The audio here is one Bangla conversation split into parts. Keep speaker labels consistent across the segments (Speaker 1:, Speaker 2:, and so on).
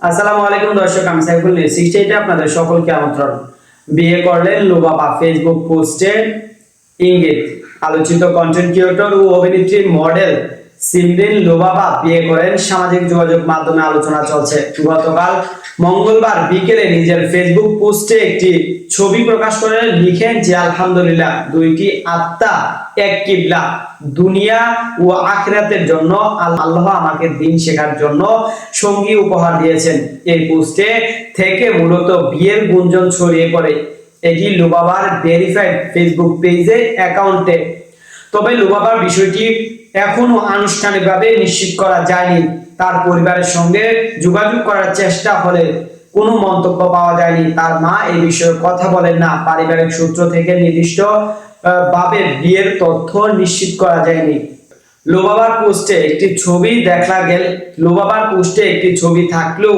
Speaker 1: আসসালামু আলাইকুম দর্শক, আমি সাইফুল নিউজ 68 আপনাদের সকলকে আমন্ত্রণ। বিয়ে করলেন লুবাবা, ফেসবুক পোস্টে ইঙ্গিত। আলোচিত কন্টেন্ট ক্রিয়েটর ও অভিনেত্রী মডেল সিমরিন লুবাবা বিয়ে করেন সামাজিক যোগাযোগ মাধ্যমে আলোচনা চলছে। গতকাল মঙ্গলবার বিকেলে নিজের ফেসবুক পোস্টে একটি ছবি প্রকাশ করে লিখেন যে আলহামদুলিল্লাহ, দুইটি আত্মা এক কিবলা, দুনিয়া ও আখিরাতের জন্য আল্লাহ আমাকে দিন শেখার জন্য সঙ্গী উপহার দিয়েছেন। এই পোস্টে থেকে মূলত বিয়ের গুঞ্জন ছড়িয়ে পড়ে এটি লুবাবার ভেরিফাইড ফেসবুক পেজে অ্যাকাউন্টে। তবে লুবাবার বিষয়টি এখনো আনুষ্ঠানিকভাবে নিশ্চিত করা যায়নি। তার পরিবারের সঙ্গে যোগাযোগ করার চেষ্টা হলে কোনো মন্তব্য পাওয়া যায়নি। তার মা এই বিষয়ে কথা বলেন না। পারিবারিক সূত্র থেকে নির্দিষ্ট ভাবে বিয়ের তথ্য নিশ্চিত করা যায়নি। লুবাবার পোস্টে একটি ছবি লুবাবার পোস্টে একটি ছবি থাকলেও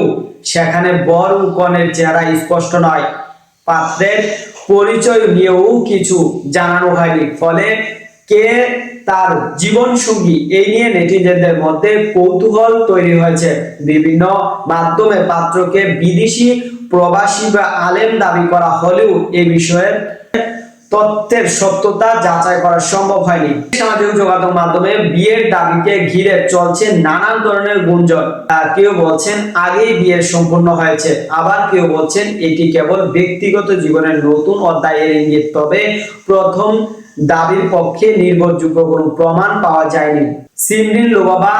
Speaker 1: সেখানে বর ও কনের চেহারা স্পষ্ট নয়। পাত্রের পরিচয় নিয়েও কিছু জানানো হয়নি। ফলে কে তার জীবন সঙ্গী এই নিয়ে নেটিজেনদের মধ্যে কৌতূহল তৈরি হয়েছে। বিভিন্ন মাধ্যমে পাত্রকে বিদেশি, প্রবাসী বা আলেম দাবি করা হলেও এ বিষয়ে তথ্যের সত্যতা যাচাই করা সম্ভব হয়নি। সামাজিক যোগাযোগ মাধ্যমে বিয়ের দাবিকে ঘিরে চলছে নানান ধরনের গুঞ্জন। কেউ বলছেন আগেই বিয়ে সম্পূর্ণ হয়েছে, আবার কেউ বলছেন এটি কেবল ব্যক্তিগত জীবনের নতুন অধ্যায়ের ইঙ্গিত। তবে প্রথম দাবির পক্ষে নির্ভরযোগ্য কোনো প্রমাণ পাওয়া যায়নি। সিমরিন লুবাবা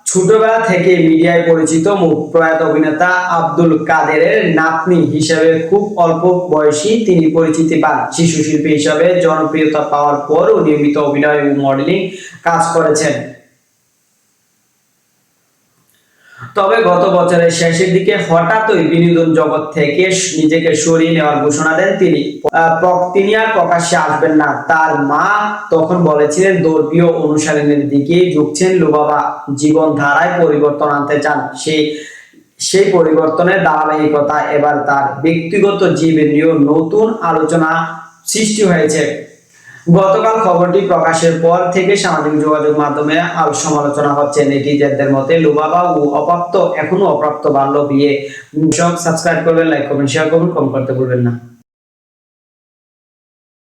Speaker 1: ছোটবেলা থেকে মিডিয়ায় পরিচিত মুখ। প্রয়াত অভিনেতা আব্দুল কাদেরের নাতনি হিসেবে খুব অল্প বয়সী তিনি পরিচিতি পান। শিশু শিল্পী হিসেবে জনপ্রিয়তা পাওয়ার পরও নিয়মিত অভিনয় ও মডেলিং কাজ করেছেন। তবে গত বছরের শেষের দিকে হঠাৎই বিনোদন জগৎ থেকে নিজেকে সরিয়ে নেওয়ার ঘোষণা দেন তিনি আর প্রকাশ্যে আসবেন না। তার মা তখন বলেছিলেন ধর্মীয় অনুশীলনের দিকে ঝুঁকছেন লুবাবা, জীবনধারায় পরিবর্তন আনতে চান। সেই পরিবর্তনের ধারাবাহিকতা এবার তার ব্যক্তিগত জীবন নিয়েও নতুন আলোচনা সৃষ্টি হয়েছে। গতকাল খবরটি প্রকাশের পর থেকে সামাজিক যোগাযোগ মাধ্যমে সমালোচনা হচ্ছে। নেটিজেনদের মতে লুবাবা ও এখনো অপ্রাপ্ত বাল্য বিয়ে। সব সাবস্ক্রাইব করবেন, লাইক করবেন, শেয়ার করবেন, কমেন্ট করতে ভুলবেন না।